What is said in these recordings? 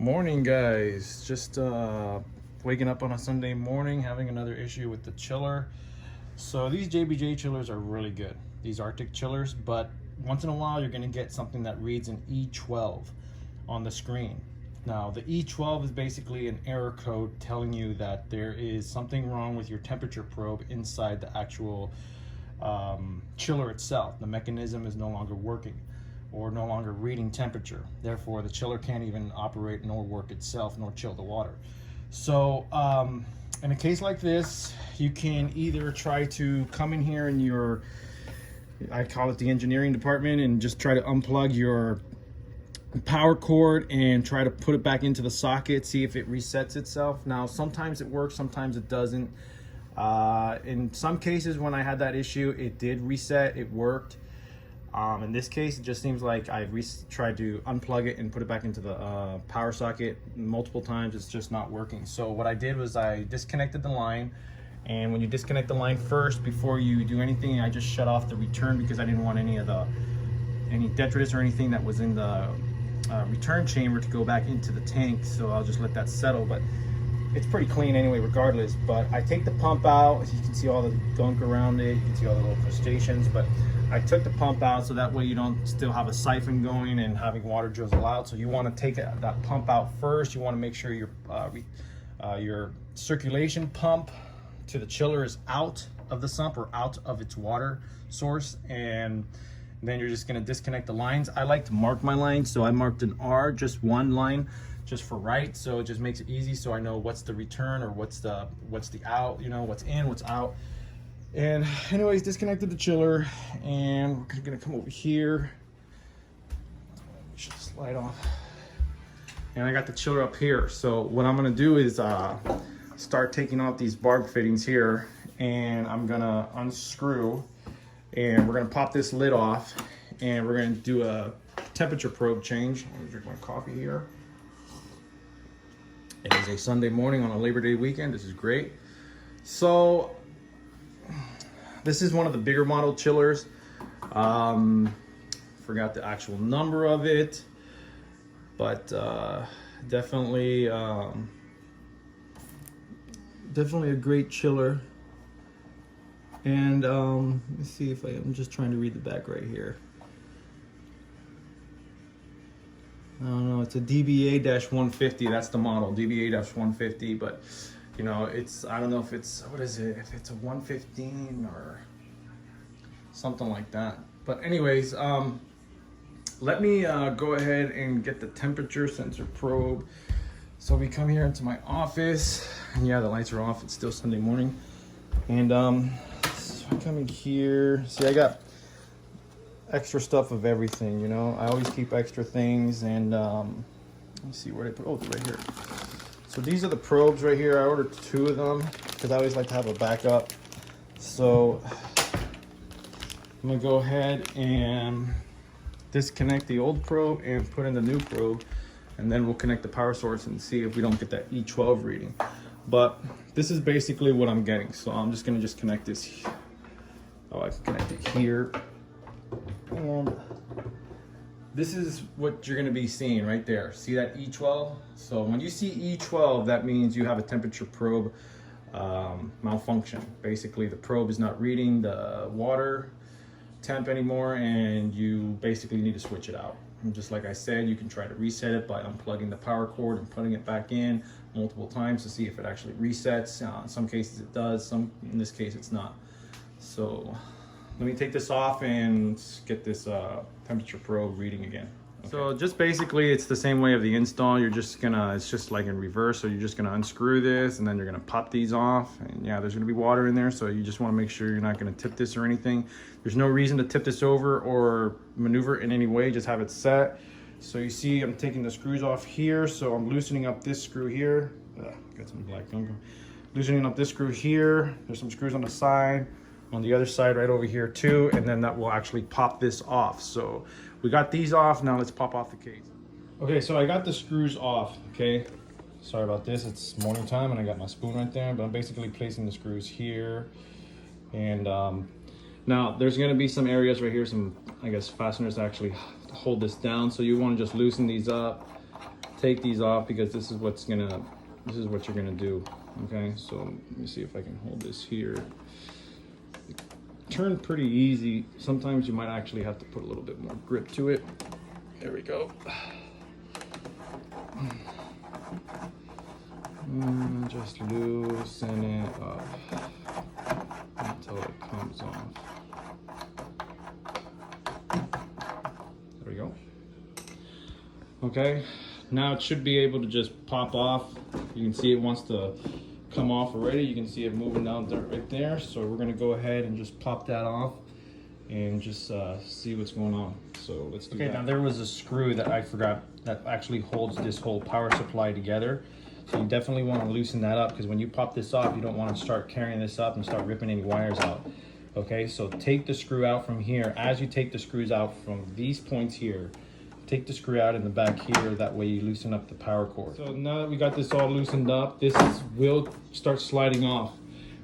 Morning, guys. Just waking up on a Sunday morning, having another issue with the chiller. So these JBJ chillers are really good, these Arctic chillers, but once in a while you're going to get something that reads an E12 on the screen. Now the E12 is basically an error code telling you that there is something wrong with your temperature probe inside the actual chiller itself. The mechanism is no longer working or no longer reading temperature. Therefore, the chiller can't even operate nor work itself nor chill the water. So in a case like this, you can either try to come in here in your, I call it the engineering department, and just try to unplug your power cord and try to put it back into the socket, see if it resets itself. Now, sometimes it works, sometimes it doesn't. In some cases, when I had that issue, it did reset, it worked. In this case, it just seems like I tried to unplug it and put it back into the power socket multiple times. It's just not working. So what I did was I disconnected the line, and when you disconnect the line first, before you do anything, I just shut off the return because I didn't want any detritus or anything that was in the return chamber to go back into the tank. So I'll just let that settle, but it's pretty clean anyway regardless. But I take the pump out. As you can see, all the gunk around it, you can see all the little crustaceans, but I took the pump out so that way you don't still have a siphon going and having water drizzle out. So you want to take that pump out first. You want to make sure your circulation pump to the chiller is out of the sump or out of its water source, and then you're just going to disconnect the lines. I like to mark my lines, so I marked an R, just one line, just for right, so it just makes it easy, so I know what's the return or what's the out, you know, what's in, what's out. And anyways, disconnected the chiller, and we're gonna come over here. Should slide off. And I got the chiller up here. So what I'm gonna do is start taking off these barb fittings here, and I'm gonna unscrew, and we're gonna pop this lid off, and we're gonna do a temperature probe change. I'm gonna drink my coffee here. It is a Sunday morning on a Labor Day weekend. This is great. So this is one of the bigger model chillers. Forgot the actual number of it, but definitely a great chiller. And let me see if I'm just trying to read the back right here. I don't know, it's a DBA-150, that's the model, DBA-150, but you know, it's, I don't know if it's, what is it, if it's a 115 or something like that. But anyways, let me go ahead and get the temperature sensor probe. So we come here into my office, and yeah, the lights are off, it's still Sunday morning. And so I come in here, see, I got extra stuff of everything, you know, I always keep extra things. And let me see where they put, oh, they're right here. So these are the probes right here. I ordered 2 of them because I always like to have a backup. So I'm gonna go ahead and disconnect the old probe and put in the new probe, and then we'll connect the power source and see if we don't get that E12 reading. But this is basically what I'm getting. So I'm just gonna connect this. Oh, I can connect it here. And this is what you're gonna be seeing right there. See that E12? So when you see E12, that means you have a temperature probe malfunction. Basically, the probe is not reading the water temp anymore, and you basically need to switch it out. And just like I said, you can try to reset it by unplugging the power cord and putting it back in multiple times to see if it actually resets. In some cases it does, in this case it's not. So let me take this off and get this temperature probe reading again. Okay. So just basically it's the same way of the install. You're just gonna, it's just like in reverse. So you're just gonna unscrew this, and then you're gonna pop these off. And yeah, there's gonna be water in there. So you just wanna make sure you're not gonna tip this or anything. There's no reason to tip this over or maneuver in any way, just have it set. So you see I'm taking the screws off here. So I'm loosening up this screw here. Got some black gunk. Loosening up this screw here. There's some screws on the side, on the other side right over here too, and then that will actually pop this off. So we got these off, now let's pop off the case. Okay, so I got the screws off, okay? Sorry about this, it's morning time and I got my spoon right there, but I'm basically placing the screws here. And now there's gonna be some areas right here, some, I guess, fasteners that actually hold this down. So you wanna just loosen these up take these off because this is what you're gonna do. Okay, so let me see if I can hold this here. Turn pretty easy. Sometimes you might actually have to put a little bit more grip to it. There we go. Just loosen it up until it comes off. There we go. Okay, now it should be able to just pop off. You can see it wants to come off already. You can see it moving down there, right there. So we're gonna go ahead and just pop that off and just see what's going on. So let's do that. Okay, now there was a screw that I forgot that actually holds this whole power supply together. So you definitely want to loosen that up, because when you pop this off, you don't want to start carrying this up and start ripping any wires out. Okay, so take the screw out from here. As you take the screws out from these points here, take the screw out in the back here. That way you loosen up the power cord. So now that we got this all loosened up, will start sliding off.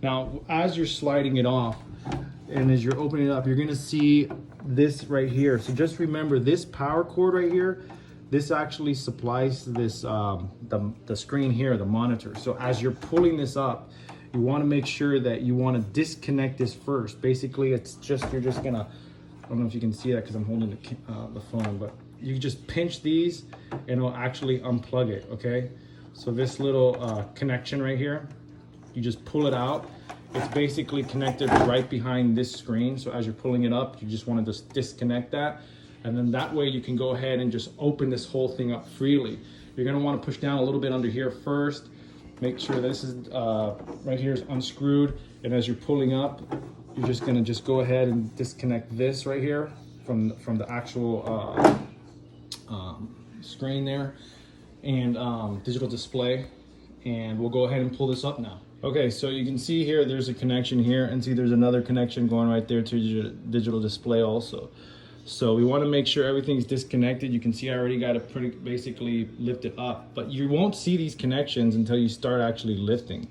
Now, as you're sliding it off and as you're opening it up, you're gonna see this right here. So just remember, this power cord right here, this actually supplies this the screen here, the monitor. So as you're pulling this up, you want to make sure that you want to disconnect this first. Basically, it's just, you're just gonna, I don't know if you can see that because I'm holding the phone, but you just pinch these and it'll actually unplug it. Okay, so this little connection right here, you just pull it out. It's basically connected right behind this screen. So as you're pulling it up, you just want to just disconnect that. And then that way you can go ahead and just open this whole thing up freely. You're gonna wanna push down a little bit under here first. Make sure this is, right here is unscrewed. And as you're pulling up, you're just gonna go ahead and disconnect this right here from the actual screen there and digital display. And we'll go ahead and pull this up now. Okay, so you can see here, there's a connection here, and see there's another connection going right there to your digital display also. So we want to make sure everything's disconnected. You can see I already got it pretty basically lifted up, but you won't see these connections until you start actually lifting.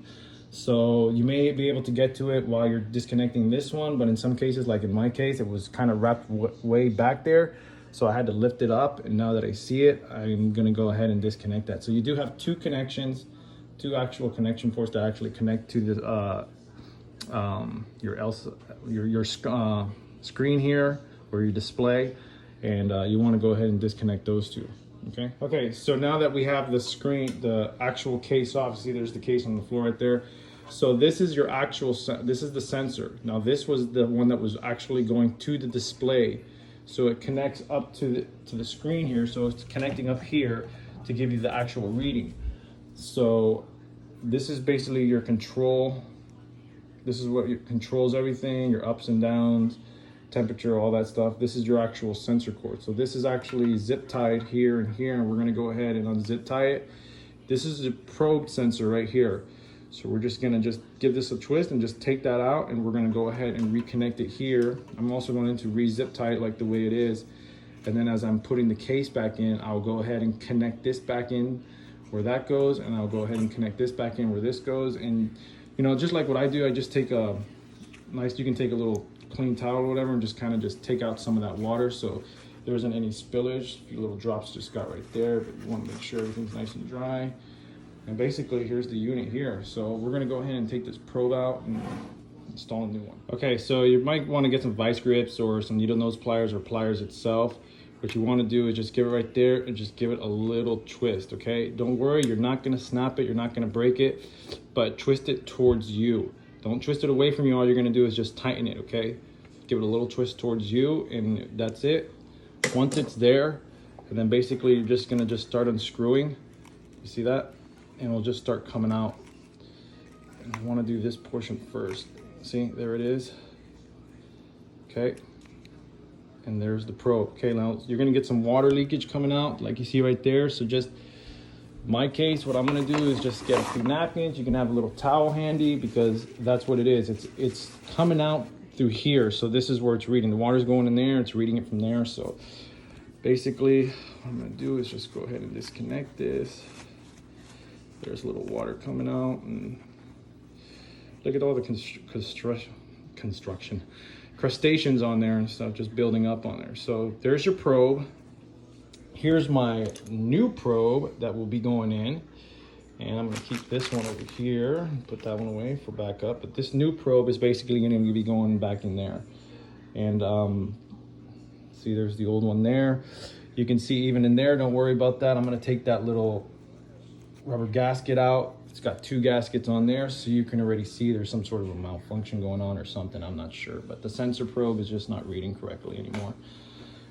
So you may be able to get to it while you're disconnecting this one, but in some cases, like in my case, it was kind of wrapped way back there. So I had to lift it up, and now that I see it, I'm gonna go ahead and disconnect that. So you do have two connections, two actual connection ports that actually connect to the your screen here, or your display, and you want to go ahead and disconnect those two. Okay, so now that we have the screen, the actual case off, see there's the case on the floor right there. So this is your actual, this is the sensor. Now this was the one that was actually going to the display. So it connects up to the screen here. So it's connecting up here to give you the actual reading. So this is basically your control. This is what controls everything, your ups and downs, temperature, all that stuff. This is your actual sensor cord. So this is actually zip tied here and here, and we're gonna go ahead and unzip tie it. This is a probe sensor right here. So we're just gonna give this a twist and just take that out, and we're gonna go ahead and reconnect it here. I'm also going to re-zip tie it like the way it is. And then as I'm putting the case back in, I'll go ahead and connect this back in where that goes, and I'll go ahead and connect this back in where this goes. And you know, just like what I do, I just take a nice, you can take a little clean towel or whatever and just kind of just take out some of that water so there isn't any spillage. A few little drops just got right there, but you want to make sure everything's nice and dry. And basically here's the unit here. So we're going to go ahead and take this probe out and install a new one. Okay, so you might want to get some vice grips or some needle nose pliers or pliers itself. What you want to do is just give it right there and just give it a little twist. Okay, don't worry, you're not going to snap it, you're not going to break it, but twist it towards you. Don't twist it away from you. All you're gonna do is just tighten it, okay? Give it a little twist towards you, and that's it. Once it's there, and then basically you're just gonna start unscrewing. You see that? And it'll just start coming out. And I wanna do this portion first. See, there it is. Okay. And there's the probe. Okay, now you're gonna get some water leakage coming out, like you see right there. So just, in my case, what I'm gonna do is just get a few napkins. You can have a little towel handy because that's what it is. It's coming out through here. So this is where it's reading. The water's going in there, it's reading it from there. So basically what I'm gonna do is just go ahead and disconnect this. There's a little water coming out, and look at all the crustaceans on there and stuff just building up on there. So there's your probe. here's my new probe that will be going in. And I'm gonna keep this one over here and put that one away for backup. But this new probe is basically gonna be going back in there. And see, there's the old one there. You can see even in there, don't worry about that. I'm gonna take that little rubber gasket out. It's got 2 gaskets on there, so you can already see there's some sort of a malfunction going on or something, I'm not sure. But the sensor probe is just not reading correctly anymore.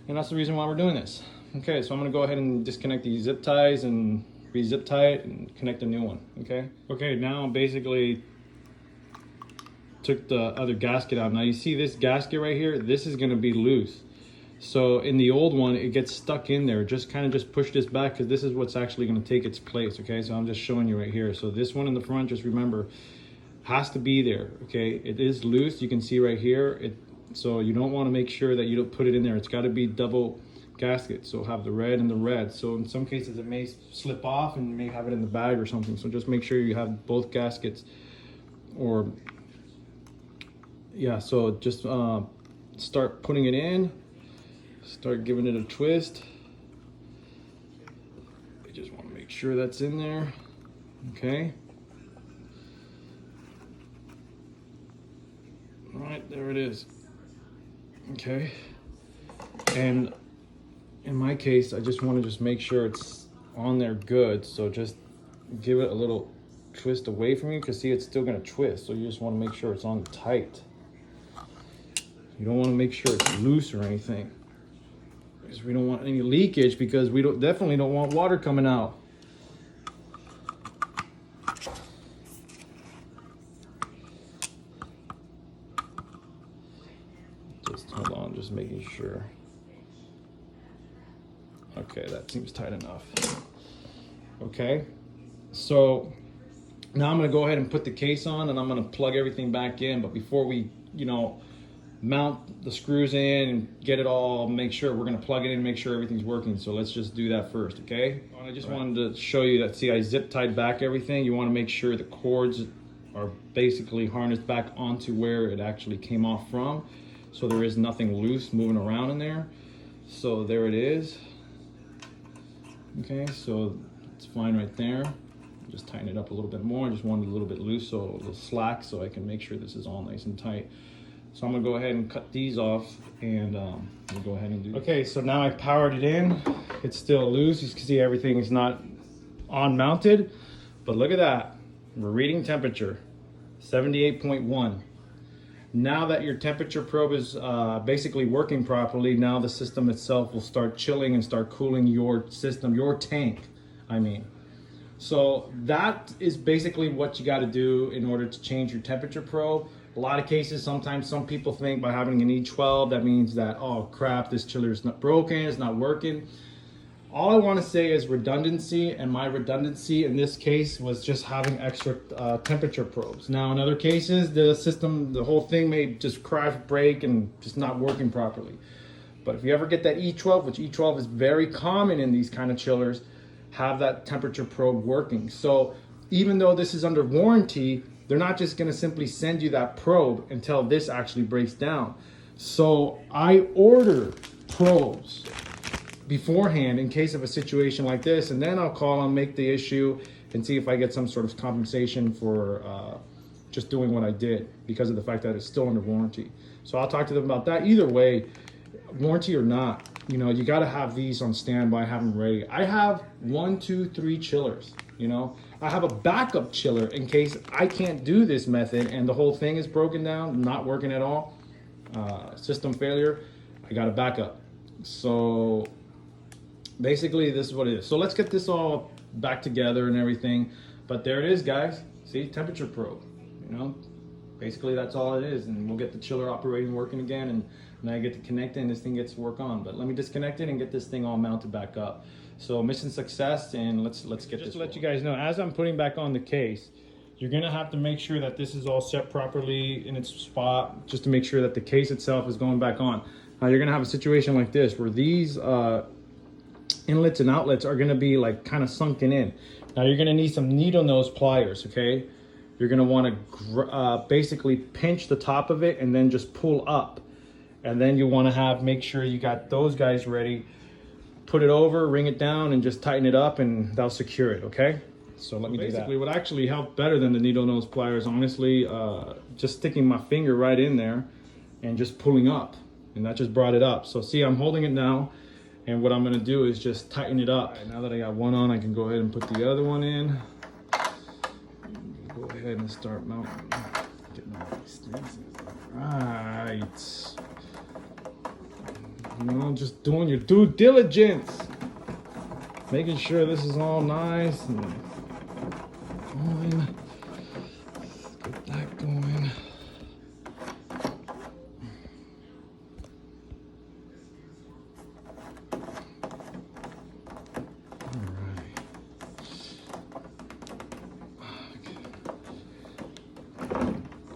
And that's the reason why we're doing this. Okay, so I'm gonna go ahead and disconnect these zip ties and re-zip tie it and connect a new one, okay? Okay, now basically took the other gasket out. Now you see this gasket right here, this is gonna be loose. So in the old one, it gets stuck in there. Just kind of just push this back because this is what's actually gonna take its place, okay? So I'm just showing you right here. So this one in the front, just remember, has to be there, okay? It is loose, you can see right here. So you don't wanna make sure that you don't put it in there. It's gotta be double gasket, so have the red and the red. So in some cases it may slip off and you may have it in the bag or something. So just make sure you have both gaskets, or yeah, so just start putting it in, start giving it a twist. I just want to make sure that's in there, okay? All right, there it is, okay? And in my case, I just want to just make sure it's on there good. So just give it a little twist away from you, because see, it's still going to twist. So you just want to make sure it's on tight. You don't want to make sure it's loose or anything, because we don't want any leakage, because we definitely don't want water coming out. Just hold on, just making sure. Okay, that seems tight enough. Okay, so now I'm gonna go ahead and put the case on, and I'm gonna plug everything back in. But before we, mount the screws in and get it all, make sure we're gonna plug it in and make sure everything's working. So let's just do that first, okay? I just wanted to show you that, see, I zip tied back everything. You wanna make sure the cords are basically harnessed back onto where it actually came off from. So there is nothing loose moving around in there. So there it is. Okay, so it's fine right there. Just tighten it up a little bit more. I just wanted a little bit loose, so a little slack, so I can make sure this is all nice and tight. So I'm gonna go ahead and cut these off, and we'll go ahead and do. Okay, so now I powered it in. It's still loose. You can see everything is not on mounted, but look at that. We're reading temperature, 78.1. Now that your temperature probe is basically working properly, now the system itself will start chilling and start cooling your system, your tank, I mean. So that is basically what you got to do in order to change your temperature probe. A lot of cases, sometimes some people think by having an E12, that means that, oh crap, this chiller is not broken, it's not working. All I want to say is redundancy, and my redundancy in this case was just having extra temperature probes. Now in other cases, the system, the whole thing may just crash, break, and just not working properly. But if you ever get that E12, which E12 is very common in these kind of chillers, have that temperature probe working. So even though this is under warranty, they're not just going to simply send you that probe until this actually breaks down. So I order probes beforehand in case of a situation like this, and then I'll call and make the issue and see if I get some sort of compensation for just doing what I did, because of the fact that it's still under warranty. So I'll talk to them about that. Either way, warranty or not, you got to have these on standby, have them ready. I have 1, 2, 3 chillers. I have a backup chiller in case I can't do this method and the whole thing is broken down, not working at all, system failure. I got a backup. So basically this is what it is. So let's get this all back together and everything. But there it is, guys. See, temperature probe. Basically that's all it is, and we'll get the chiller operating, working again, and now I get to connect it and this thing gets to work on. But let me disconnect it and get this thing all mounted back up. So mission success, and let's get this. Just to let you guys know, as I'm putting back on the case, you're gonna have to make sure that this is all set properly in its spot, just to make sure that the case itself is going back on. Now you're gonna have a situation like this where these inlets and outlets are gonna be like kind of sunken in. Now you're gonna need some needle nose pliers, okay? You're gonna wanna basically pinch the top of it and then just pull up. And then you wanna make sure you got those guys ready. put it over, ring it down, and just tighten it up, and that'll secure it, okay? So let me do that. Basically, what actually helped better than the needle nose pliers, honestly, just sticking my finger right in there and just pulling up, and that just brought it up. So see, I'm holding it now, and what I'm gonna do is just tighten it up. Right, now that I got one on, I can go ahead and put the other one in. Go ahead and start mounting, getting all these things. Right. You know, just doing your due diligence. Making sure this is all nice and going. Let's get that going.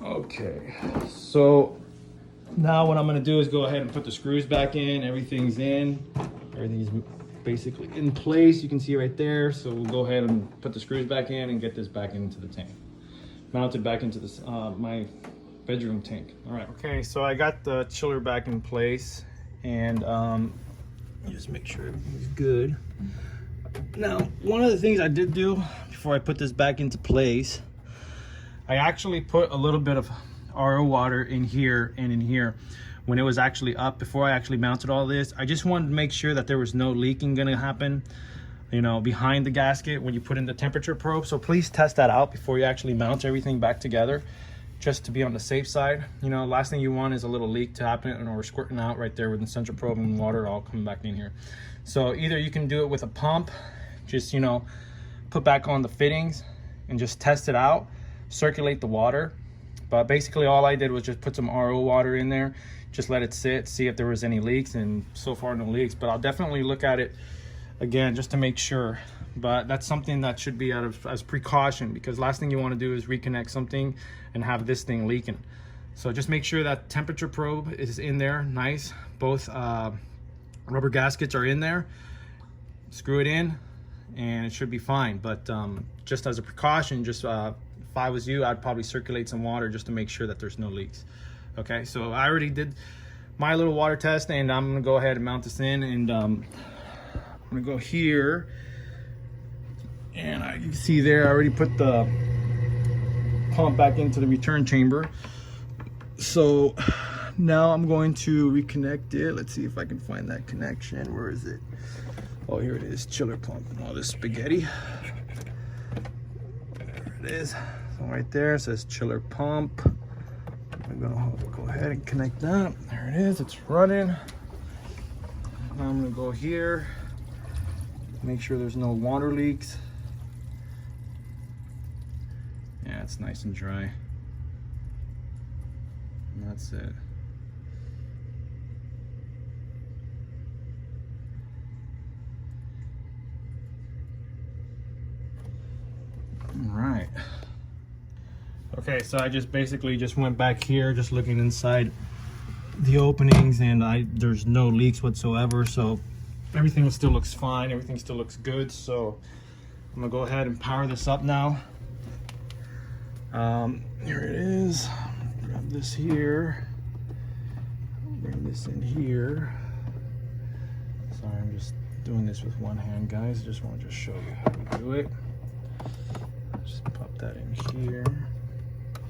Okay, so now what I'm going to do is go ahead and put the screws back in. Everything's in. Everything's basically in place. You can see right there. So we'll go ahead and put the screws back in and get this back into the tank. Mounted back into this my bedroom tank. All right. Okay, so I got the chiller back in place, and just make sure everything's good. Now, one of the things I did do before I put this back into place, I actually put a little bit of RO water in here and in here when it was actually up. Before I actually mounted all this, I just wanted to make sure that there was no leaking gonna happen, you know, behind the gasket when you put in the temperature probe. So please test that out before you actually mount everything back together, just to be on the safe side. You know, last thing you want is a little leak to happen or squirting out right there with the central probe and water all coming back in here. So either you can do it with a pump, just, you know, put back on the fittings and just test it out, circulate the water. But basically all I did was just put some RO water in there, just let it sit, see if there was any leaks, and so far no leaks. But I'll definitely look at it again just to make sure. But that's something that should be out of as precaution, because last thing you want to do is reconnect something and have this thing leaking. So just make sure that temperature probe is in there nice. Both rubber gaskets are in there. Screw it in and it should be fine. But just as a precaution, just if I was you, I'd probably circulate some water just to make sure that there's no leaks. Okay, so I already did my little water test, and I'm gonna go ahead and mount this in, and I'm gonna go here, and you can see there I already put the pump back into the return chamber. So now I'm going to reconnect it. Let's see if I can find that connection. Where is it? Oh, here it is, chiller pump and all this spaghetti. There it is. So right there it says chiller pump. I'm gonna go ahead and connect that. There it is, it's running. Now I'm gonna go here, make sure there's no water leaks. Yeah, it's nice and dry. And that's it. All right. Okay, so I just basically just went back here, just looking inside the openings, and there's no leaks whatsoever. So everything still looks fine. Everything still looks good. So I'm gonna go ahead and power this up now. Here it is. Grab this here. Bring this in here. Sorry, I'm just doing this with one hand, guys. I just want to show you how to do it. Just pop that in here.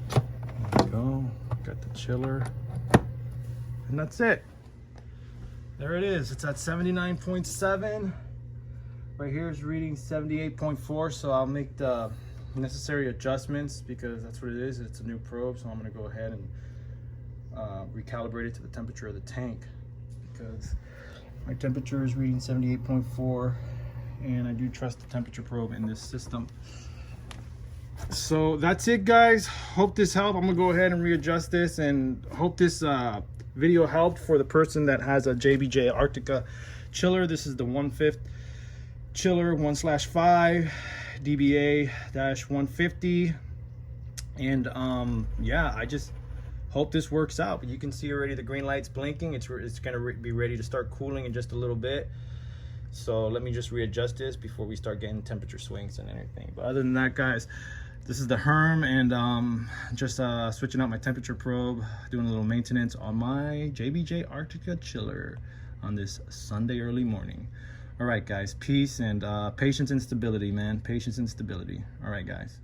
There we go. Got the chiller. And that's it. There it is. It's at 79.7. Right here is reading 78.4. So I'll make the necessary adjustments because that's what it is. It's a new probe. So I'm going to go ahead and recalibrate it to the temperature of the tank, because my temperature is reading 78.4 and I do trust the temperature probe in this system. So that's it, guys. Hope this helped. I'm gonna go ahead and readjust this, and hope this video helped for the person that has a JBJ Arctica chiller. This is the 1/5 chiller 1/5 DBA-150, and yeah, I just hope this works out. But you can see already the green light's blinking. It's gonna be ready to start cooling in just a little bit. So let me just readjust this before we start getting temperature swings and everything. But other than that, guys, this is the Herm, and just switching out my temperature probe, doing a little maintenance on my JBJ Arctica chiller on this Sunday early morning. All right, guys, peace and patience and stability, man. Patience and stability. All right, guys.